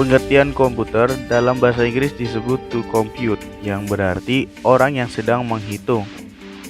Pengertian komputer dalam bahasa Inggris disebut to compute, yang berarti orang yang sedang menghitung.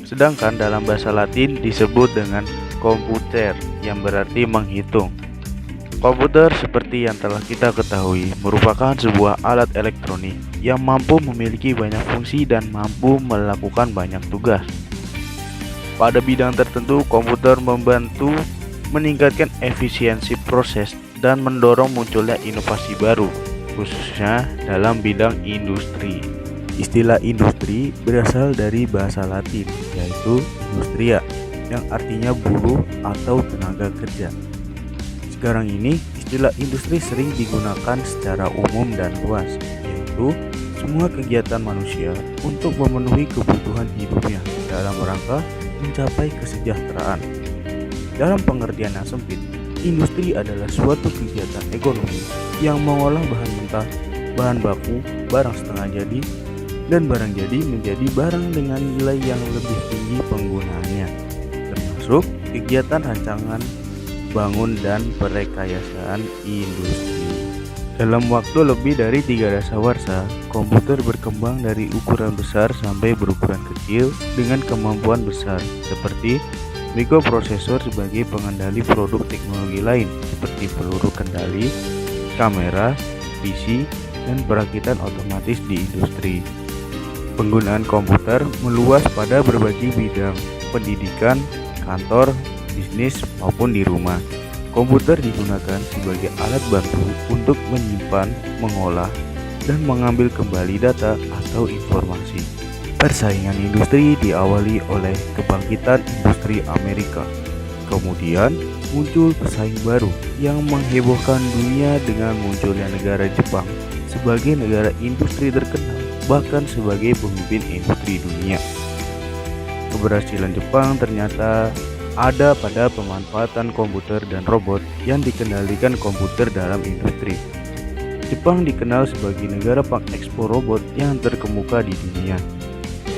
Sedangkan dalam bahasa Latin disebut dengan komputer, yang berarti menghitung. Komputer seperti yang telah kita ketahui merupakan sebuah alat elektronik yang mampu memiliki banyak fungsi dan mampu melakukan banyak tugas. Pada bidang tertentu, komputer membantu meningkatkan efisiensi proses dan mendorong munculnya inovasi baru, khususnya dalam bidang industri. Istilah industri berasal dari bahasa Latin, yaitu industria, yang artinya buruh atau tenaga kerja. Sekarang ini, istilah industri sering digunakan secara umum dan luas, yaitu semua kegiatan manusia untuk memenuhi kebutuhan hidupnya dalam rangka mencapai kesejahteraan. Dalam pengertian yang sempit, industri adalah suatu kegiatan ekonomi yang mengolah bahan mentah, bahan baku, barang setengah jadi, dan barang jadi menjadi barang dengan nilai yang lebih tinggi penggunaannya, termasuk kegiatan rancangan, bangun, dan perekayasaan industri. Dalam waktu lebih dari 3 dasawarsa, komputer berkembang dari ukuran besar sampai berukuran kecil dengan kemampuan besar, seperti mikroprosesor sebagai pengendali produk teknologi lain seperti peluru kendali, kamera, PC, dan perakitan otomatis di industri. Penggunaan komputer meluas pada berbagai bidang, pendidikan, kantor, bisnis, maupun di rumah. Komputer digunakan sebagai alat bantu untuk menyimpan, mengolah, dan mengambil kembali data atau informasi. Persaingan industri diawali oleh kebangkitan industri Amerika. Kemudian muncul pesaing baru yang menghebohkan dunia dengan munculnya negara Jepang sebagai negara industri terkenal, bahkan sebagai pemimpin industri dunia. Keberhasilan Jepang ternyata ada pada pemanfaatan komputer dan robot yang dikendalikan komputer dalam industri. Jepang dikenal sebagai negara pengekspor robot yang terkemuka di dunia.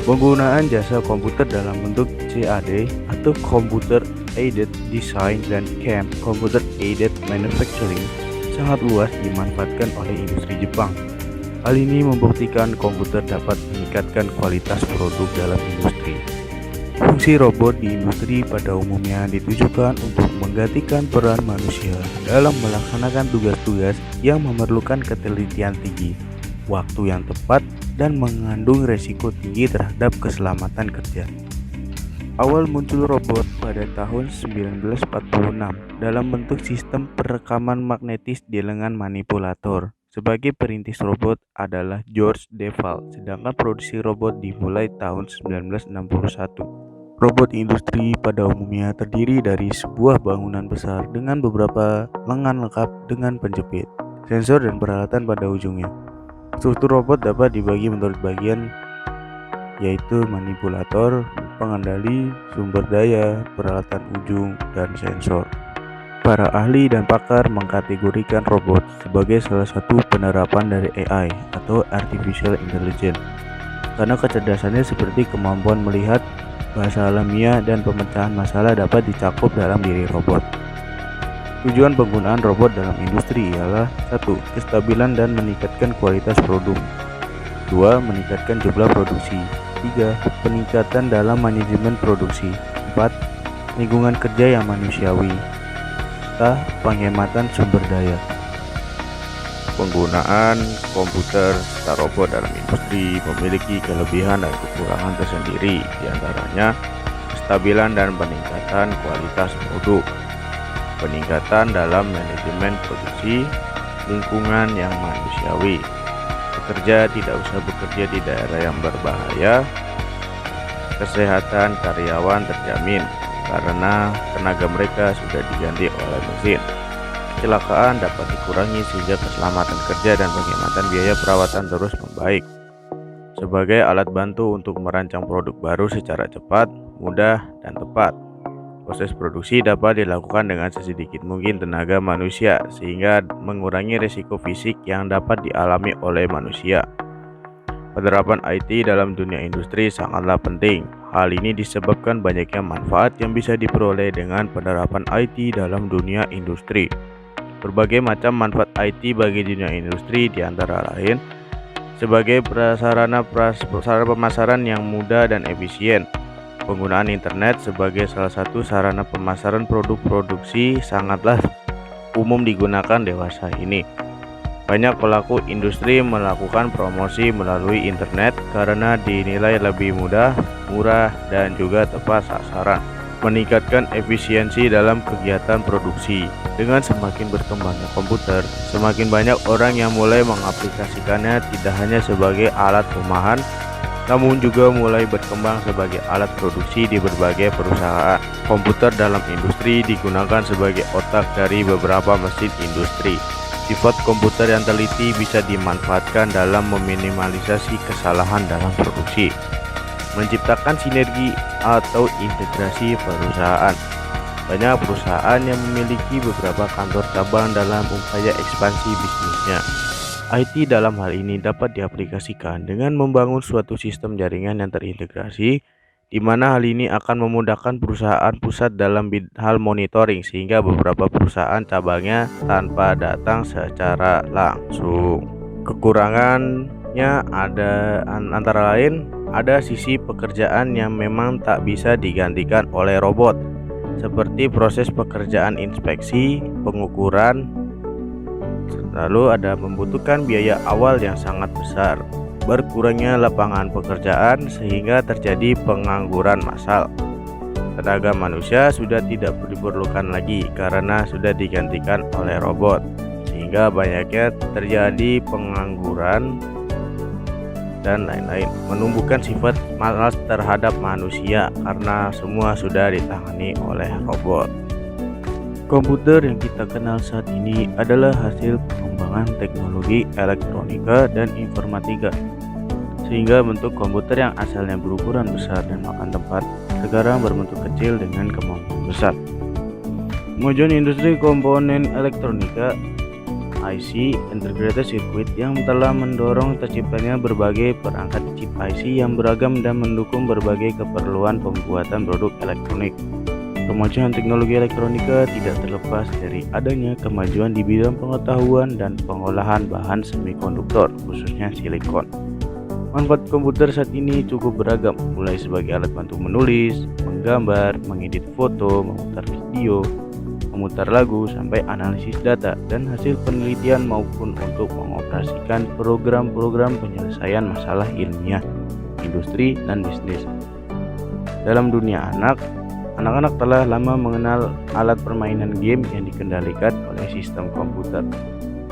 Penggunaan jasa komputer dalam bentuk CAD atau Computer Aided Design dan CAM, Computer Aided Manufacturing, sangat luas dimanfaatkan oleh industri Jepang. Hal ini membuktikan komputer dapat meningkatkan kualitas produk dalam industri. Fungsi robot di industri pada umumnya ditujukan untuk menggantikan peran manusia dalam melaksanakan tugas-tugas yang memerlukan ketelitian tinggi, waktu yang tepat, dan mengandung resiko tinggi terhadap keselamatan kerja. Awal muncul robot pada tahun 1946 dalam bentuk sistem perekaman magnetis di lengan manipulator. Sebagai perintis robot adalah George Devall, sedangkan produksi robot dimulai tahun 1961. Robot industri pada umumnya terdiri dari sebuah bangunan besar dengan beberapa lengan lengkap dengan penjepit, sensor, dan peralatan pada ujungnya. Struktur robot dapat dibagi menurut bagian, yaitu manipulator, pengendali, sumber daya, peralatan ujung, dan sensor. Para ahli dan pakar mengkategorikan robot sebagai salah satu penerapan dari AI atau Artificial Intelligence karena kecerdasannya seperti kemampuan melihat, bahasa alamiah, dan pemecahan masalah dapat dicakup dalam diri robot. Tujuan penggunaan robot dalam industri ialah 1. Kestabilan dan meningkatkan kualitas produk. 2. Meningkatkan jumlah produksi. 3. Peningkatan dalam manajemen produksi. 4. Lingkungan kerja yang manusiawi. serta penghematan sumber daya. Penggunaan komputer serta robot dalam industri memiliki kelebihan dan kekurangan tersendiri, diantaranya kestabilan dan peningkatan kualitas produk, peningkatan dalam manajemen produksi, lingkungan yang manusiawi, pekerja tidak usah bekerja di daerah yang berbahaya, kesehatan karyawan terjamin karena tenaga mereka sudah diganti oleh mesin. Kecelakaan dapat dikurangi sehingga keselamatan kerja dan penghematan biaya perawatan terus membaik. Sebagai alat bantu untuk merancang produk baru secara cepat, mudah, dan tepat, proses produksi dapat dilakukan dengan sesedikit mungkin tenaga manusia sehingga mengurangi risiko fisik yang dapat dialami oleh manusia. Penerapan IT dalam dunia industri sangatlah penting. Hal ini disebabkan banyaknya manfaat yang bisa diperoleh dengan penerapan IT dalam dunia industri. Berbagai macam manfaat IT bagi dunia industri diantara lain sebagai sarana pemasaran yang mudah dan efisien. Penggunaan internet sebagai salah satu sarana pemasaran produk produksi sangatlah umum digunakan dewasa ini. Banyak pelaku industri melakukan promosi melalui internet karena dinilai lebih mudah, murah, dan juga tepat sasaran, meningkatkan efisiensi dalam kegiatan produksi. Dengan semakin berkembangnya komputer, semakin banyak orang yang mulai mengaplikasikannya tidak hanya sebagai alat rumahan, namun juga mulai berkembang sebagai alat produksi di berbagai perusahaan. Komputer dalam industri digunakan sebagai otak dari beberapa mesin industri. Sifat komputer yang teliti bisa dimanfaatkan dalam meminimalisasi kesalahan dalam produksi, menciptakan sinergi atau integrasi perusahaan. Banyak perusahaan yang memiliki beberapa kantor cabang dalam upaya ekspansi bisnisnya. IT dalam hal ini dapat diaplikasikan dengan membangun suatu sistem jaringan yang terintegrasi, di mana hal ini akan memudahkan perusahaan pusat dalam hal monitoring sehingga beberapa perusahaan cabangnya tanpa datang secara langsung. Kekurangannya antara lain ada sisi pekerjaan yang memang tak bisa digantikan oleh robot, seperti proses pekerjaan inspeksi, pengukuran, lalu ada membutuhkan biaya awal yang sangat besar. Berkurangnya lapangan pekerjaan sehingga terjadi pengangguran massal. Tenaga manusia sudah tidak diperlukan lagi karena sudah digantikan oleh robot, sehingga banyaknya terjadi pengangguran dan lain-lain. Menumbuhkan sifat malas terhadap manusia karena semua sudah ditangani oleh robot. Komputer yang kita kenal saat ini adalah hasil pengembangan teknologi elektronika dan informatika, sehingga bentuk komputer yang asalnya berukuran besar dan makan tempat sekarang berbentuk kecil dengan kemampuan besar. Kemajuan industri komponen elektronika IC Integrated Circuit yang telah mendorong terciptanya berbagai perangkat chip IC yang beragam dan mendukung berbagai keperluan pembuatan produk elektronik. Kemajuan teknologi elektronika tidak terlepas dari adanya kemajuan di bidang pengetahuan dan pengolahan bahan semikonduktor, khususnya silikon. Manfaat komputer saat ini cukup beragam, mulai sebagai alat bantu menulis, menggambar, mengedit foto, memutar video, memutar lagu, sampai analisis data dan hasil penelitian maupun untuk mengoperasikan program-program penyelesaian masalah ilmiah, industri, dan bisnis. Dalam dunia anak-anak telah lama mengenal alat permainan game yang dikendalikan oleh sistem komputer.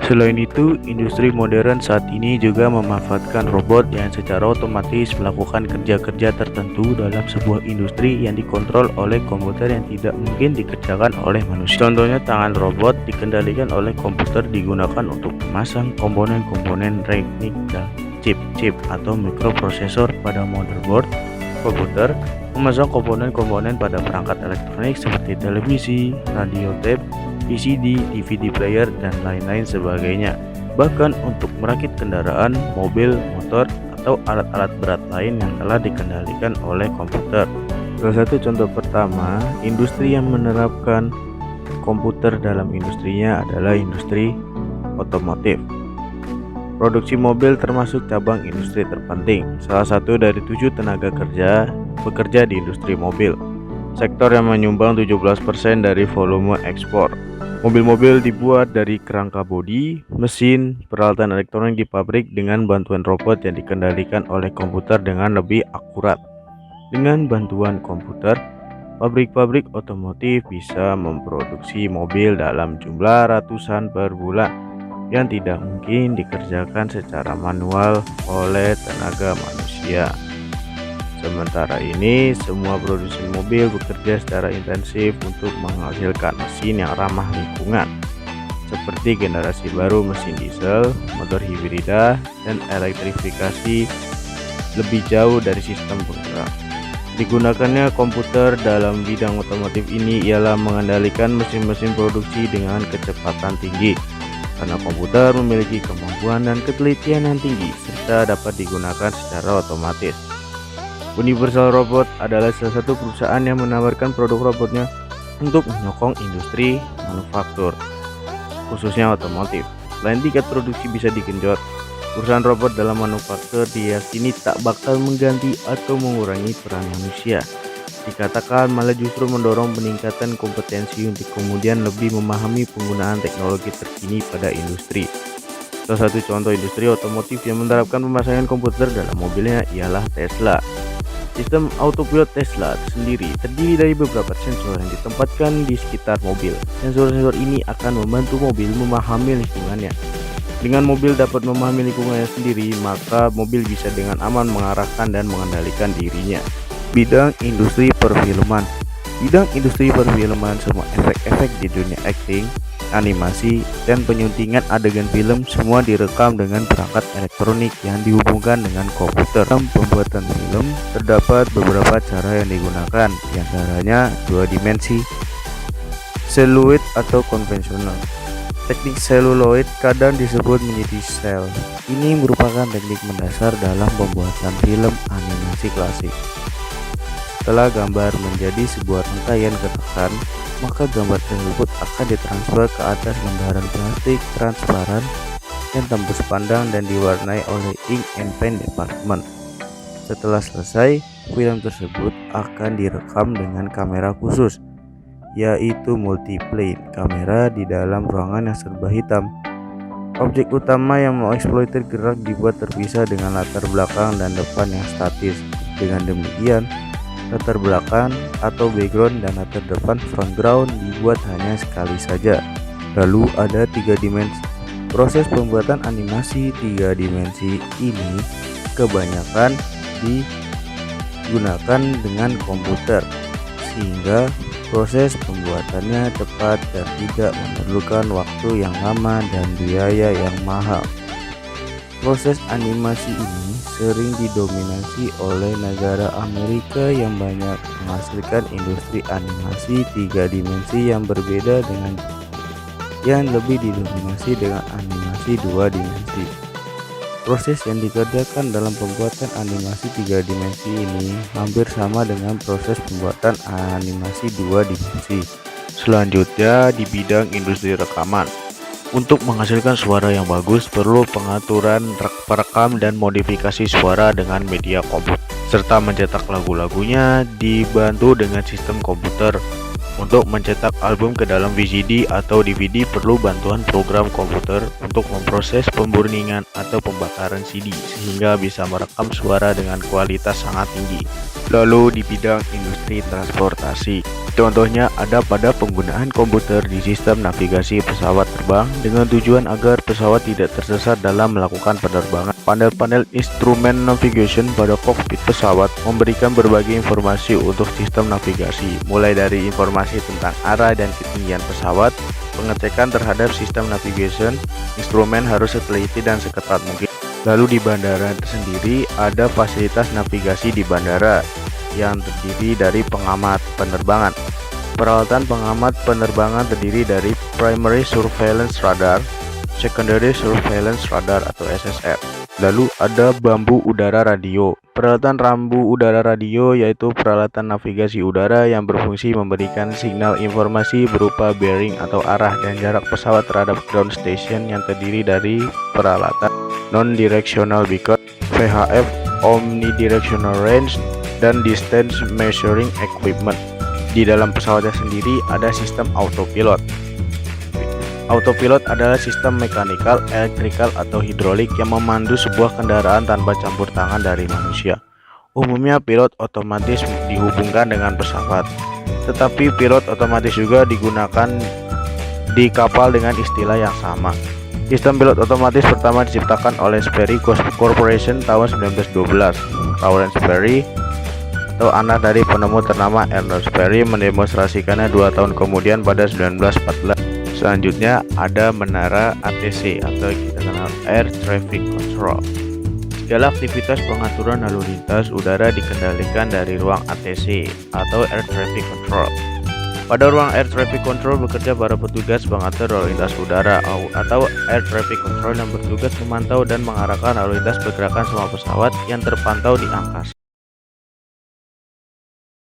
Selain itu, industri modern saat ini juga memanfaatkan robot yang secara otomatis melakukan kerja-kerja tertentu dalam sebuah industri yang dikontrol oleh komputer yang tidak mungkin dikerjakan oleh manusia. Contohnya, tangan robot dikendalikan oleh komputer digunakan untuk memasang komponen-komponen teknik dan chip atau mikroprosesor pada motherboard komputer, memasang komponen-komponen pada perangkat elektronik seperti televisi, radio tape, VCD, DVD player, dan lain-lain sebagainya. Bahkan untuk merakit kendaraan, mobil, motor, atau alat-alat berat lain yang telah dikendalikan oleh komputer. Salah satu contoh pertama, industri yang menerapkan komputer dalam industrinya adalah industri otomotif. Produksi mobil termasuk cabang industri terpenting. Salah satu dari 7 tenaga kerja bekerja di industri mobil, sektor yang menyumbang 17% dari volume ekspor. Mobil-mobil dibuat dari kerangka bodi, mesin, peralatan elektronik di pabrik dengan bantuan robot yang dikendalikan oleh komputer dengan lebih akurat. Dengan bantuan komputer, pabrik-pabrik otomotif bisa memproduksi mobil dalam jumlah ratusan per bulan yang tidak mungkin dikerjakan secara manual oleh tenaga manusia. Sementara ini, semua produsen mobil bekerja secara intensif untuk menghasilkan mesin yang ramah lingkungan, seperti generasi baru mesin diesel, motor hibrida, dan elektrifikasi lebih jauh dari sistem penggerak. Digunakannya komputer dalam bidang otomotif ini ialah mengendalikan mesin-mesin produksi dengan kecepatan tinggi, karena komputer memiliki kemampuan dan ketelitian yang tinggi serta dapat digunakan secara otomatis. Universal Robot adalah salah satu perusahaan yang menawarkan produk robotnya untuk menyokong industri manufaktur, khususnya otomotif. Selain tiket produksi bisa digenjot, perusahaan robot dalam manufaktur diyakini tak bakal mengganti atau mengurangi peran manusia. Dikatakan malah justru mendorong peningkatan kompetensi untuk kemudian lebih memahami penggunaan teknologi terkini pada industri. Salah satu contoh industri otomotif yang menerapkan pemasangan komputer dalam mobilnya ialah Tesla. Sistem autopilot Tesla sendiri terdiri dari beberapa sensor yang ditempatkan di sekitar mobil. Sensor-sensor ini akan membantu mobil memahami lingkungannya. Dengan mobil dapat memahami lingkungannya sendiri, maka mobil bisa dengan aman mengarahkan dan mengendalikan dirinya. Bidang industri perfilman. Bidang industri perfilman semua efek-efek di dunia acting, animasi, dan penyuntingan adegan film semua direkam dengan perangkat elektronik yang dihubungkan dengan komputer. Dalam pembuatan film terdapat beberapa cara yang digunakan, diantaranya dua dimensi, seluloid atau konvensional. Teknik seluloid kadang disebut menjadi cel. Ini merupakan teknik mendasar dalam pembuatan film animasi klasik. Setelah gambar menjadi sebuah rangkaian gerakan, maka gambar tersebut akan ditransfer ke atas lembaran plastik transparan yang tembus pandang dan diwarnai oleh ink and paint department. Setelah selesai, film tersebut akan direkam dengan kamera khusus, yaitu multiplane kamera di dalam ruangan yang serba hitam. Objek utama yang mengeksploitasi gerak dibuat terpisah dengan latar belakang dan depan yang statis. Dengan demikian, latar belakang atau background dan latar depan foreground dibuat hanya sekali saja. Lalu ada 3 dimensi. Proses pembuatan animasi 3 dimensi ini kebanyakan digunakan dengan komputer, sehingga proses pembuatannya cepat dan tidak memerlukan waktu yang lama dan biaya yang mahal. Proses animasi ini sering didominasi oleh negara Amerika yang banyak menghasilkan industri animasi 3 dimensi yang berbeda dengan yang lebih didominasi dengan animasi 2 dimensi. Proses yang dikerjakan dalam pembuatan animasi 3 dimensi ini hampir sama dengan proses pembuatan animasi 2 dimensi. Selanjutnya di bidang industri rekaman. Untuk menghasilkan suara yang bagus perlu pengaturan perekam dan modifikasi suara dengan media komputer, serta mencetak lagu-lagunya dibantu dengan sistem komputer. Untuk mencetak album ke dalam VCD atau DVD perlu bantuan program komputer untuk memproses pemburningan atau pembakaran CD sehingga bisa merekam suara dengan kualitas sangat tinggi. Lalu di bidang industri transportasi, contohnya ada pada penggunaan komputer di sistem navigasi pesawat terbang dengan tujuan agar pesawat tidak tersesat dalam melakukan penerbangan. Panel-panel instrumen navigation pada kokpit pesawat memberikan berbagai informasi untuk sistem navigasi, mulai dari informasi tentang arah dan ketinggian pesawat. Pengecekan terhadap sistem navigation instrumen harus seteliti dan seketat mungkin. Lalu di bandara sendiri ada fasilitas navigasi di bandara yang terdiri dari pengamat penerbangan. Peralatan pengamat penerbangan terdiri dari primary surveillance radar, secondary surveillance radar atau SSR. Lalu ada bambu udara radio. Peralatan rambu udara radio yaitu peralatan navigasi udara yang berfungsi memberikan signal informasi berupa bearing atau arah dan jarak pesawat terhadap ground station yang terdiri dari peralatan non-directional beacon, VHF, omnidirectional range, dan distance measuring equipment. Di dalam pesawatnya sendiri ada sistem autopilot. Autopilot adalah sistem mekanikal, elektrikal, atau hidrolik yang memandu sebuah kendaraan tanpa campur tangan dari manusia. Umumnya pilot otomatis dihubungkan dengan pesawat, tetapi pilot otomatis juga digunakan di kapal dengan istilah yang sama. Sistem pilot otomatis pertama diciptakan oleh Sperry Corporation tahun 1912. Lawrence Sperry atau anak dari penemu ternama Ernest Sperry mendemonstrasikannya 2 tahun kemudian pada 1914. Selanjutnya ada menara ATC atau kita kenal Air Traffic Control. Segala aktivitas pengaturan lalu lintas udara dikendalikan dari ruang ATC atau Air Traffic Control. Pada ruang Air Traffic Control bekerja para petugas pengatur lalu lintas udara atau Air Traffic Control yang bertugas memantau dan mengarahkan lalu lintas pergerakan semua pesawat yang terpantau di angkasa.